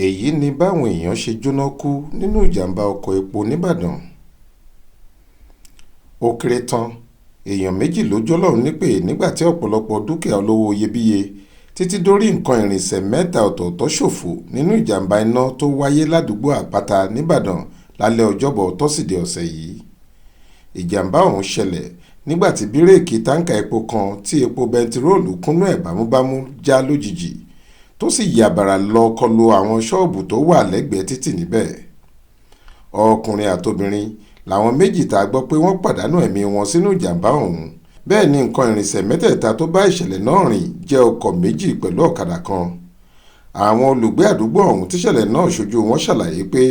èyí ni báwọn èèyàn ṣe jóná kú nínú ìjàmbá ọkọ̀ epo nìbàdàn. Ó kéré tán èèyàn méjì ló jọlọ́run nípè nígbà tí ọ̀pọ̀lọpọ̀ dúkìá olówó iyebíye títí dórí nǹkan ìrìnsẹ̀ mẹ́ta ọ̀tọ̀ọ̀tọ̀ ṣòfò nínú ìjàmbá iná tó wáyé ládùúgbò àpáta nìbàdàn lálẹ́ ọjọ́bọ̀ tọ́sídẹ̀ẹ́ ọ̀sẹ̀ yìí. Ìjàmbá ọ̀hún ṣẹlẹ̀ nígbà tí bírèkì táǹkà epo kan tí epo bẹntiróòlù kúnnú ẹ̀ bámúbámú já lójijì tó sì yàbàrà lọ kọlu àwọn ṣọ́ọ̀bù tó wà lẹ́gbẹ̀ẹ́ títì níbẹ̀. Ọkùnrin àtobìnrin làwọn méjì tá a gbọ́ pé wọ́n pàdánù ẹ̀mí wọn sínú ìjàmbá ọ̀hún. Bẹ́ẹ̀ ni nǹkan ìrìnsẹ̀ mẹ́tẹ̀ẹ̀ta tó bá ìṣẹ̀lẹ̀ náà rìn jẹ́ ọkọ̀ méjì pẹ̀lú ọ̀kadà kan. Àwọn olùgbé àdúgbò ọ̀hún tíṣẹ̀lẹ̀ náà ṣojú wọn ṣàlàyé pé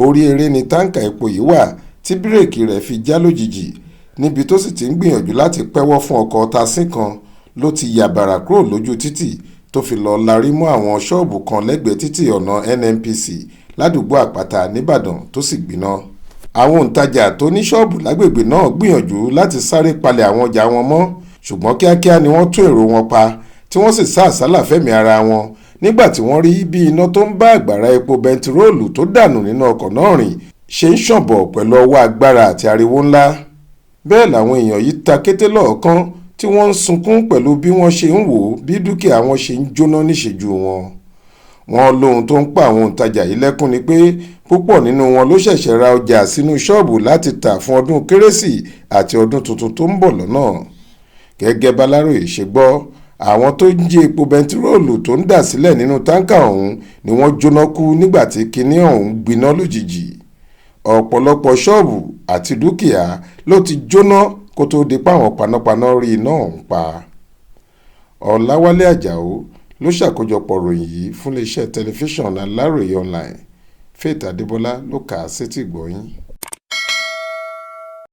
orí eré ni táǹkà epo yìí wà tí bírèkì rẹ̀ fi já lójijì níbi tó sì ti ń gbìyànjú láti pẹ́wọ́ fún ọkọ̀ tasín kan ló ti yàbàrà kúrò lójú títì tó fi lọ larí mọ́ àwọn ṣọ́ọ̀bù kan lẹ́gbẹ̀ẹ́ títì ọ̀nà NNPC ládùúgbò àpáta nìbàdàn tó sì gbiná. Àwọn òǹtajà tó ní ṣọ́ọ̀bù lágbègbè náà gbìyànjú láti sáré palẹ̀ àwọn ọjà wọn mọ́ ṣùgbọ́n kíákíá ni wọ́n tún èrò wọn pa tí wọ́n sì sá àsálà fẹ́mi ara wọn nígbà tí wọ́n rí bí iná tó ń bá àgbàrá epo bẹntiróòlù tó dànù nínú ọkọ̀ náà rìn ṣe ń ṣànbọ̀ pẹ̀lú ọwọ́ agbára àti ariwo ńlá. Bẹ́ẹ̀ làwọn èèyàn yìí ta kété lọ́ọ̀kan tí wọ́n ń sunkún pẹ̀lú bí wọ́n ṣe ń wò ó bí dúkìá wọn ṣe ń jóná níṣẹ́jú wọn. Wọ́n lóhun tó ń pa àwọn òǹtajà yìí lẹ́kún ni pé púpọ̀ nínú wọn ló ṣẹ̀ṣẹ̀ ra ọjà sínú ṣọ́ọ̀bù láti tà fún ọdún kérésì àti ọdún tuntun tó ń bọ̀ lọ́nà. Gẹ́gẹ́ b'Aláròyé ṣe gbọ́, àwọn tó ń jí epo bẹntiróòlù tó ń dà sílẹ̀ nínú táǹkà ọ̀hún ni wọ́n jóná kú nígbà tí kinní ọ̀hún gbiná lójijì. Ọ̀pọ̀lọpọ̀ ṣọ́ọ̀bù àti dúkìá ló ti jóná kó tó di páwọn panápaná rí iná ọ̀hún pa. Ọláwálé Àjàó ló ṣàkójọpọ̀ ròyìn yìí fún iléeṣẹ́ tẹlifíṣàn Aláròyé online. Faith Adébọlá ló kà á sétí ìgbọ́ yín.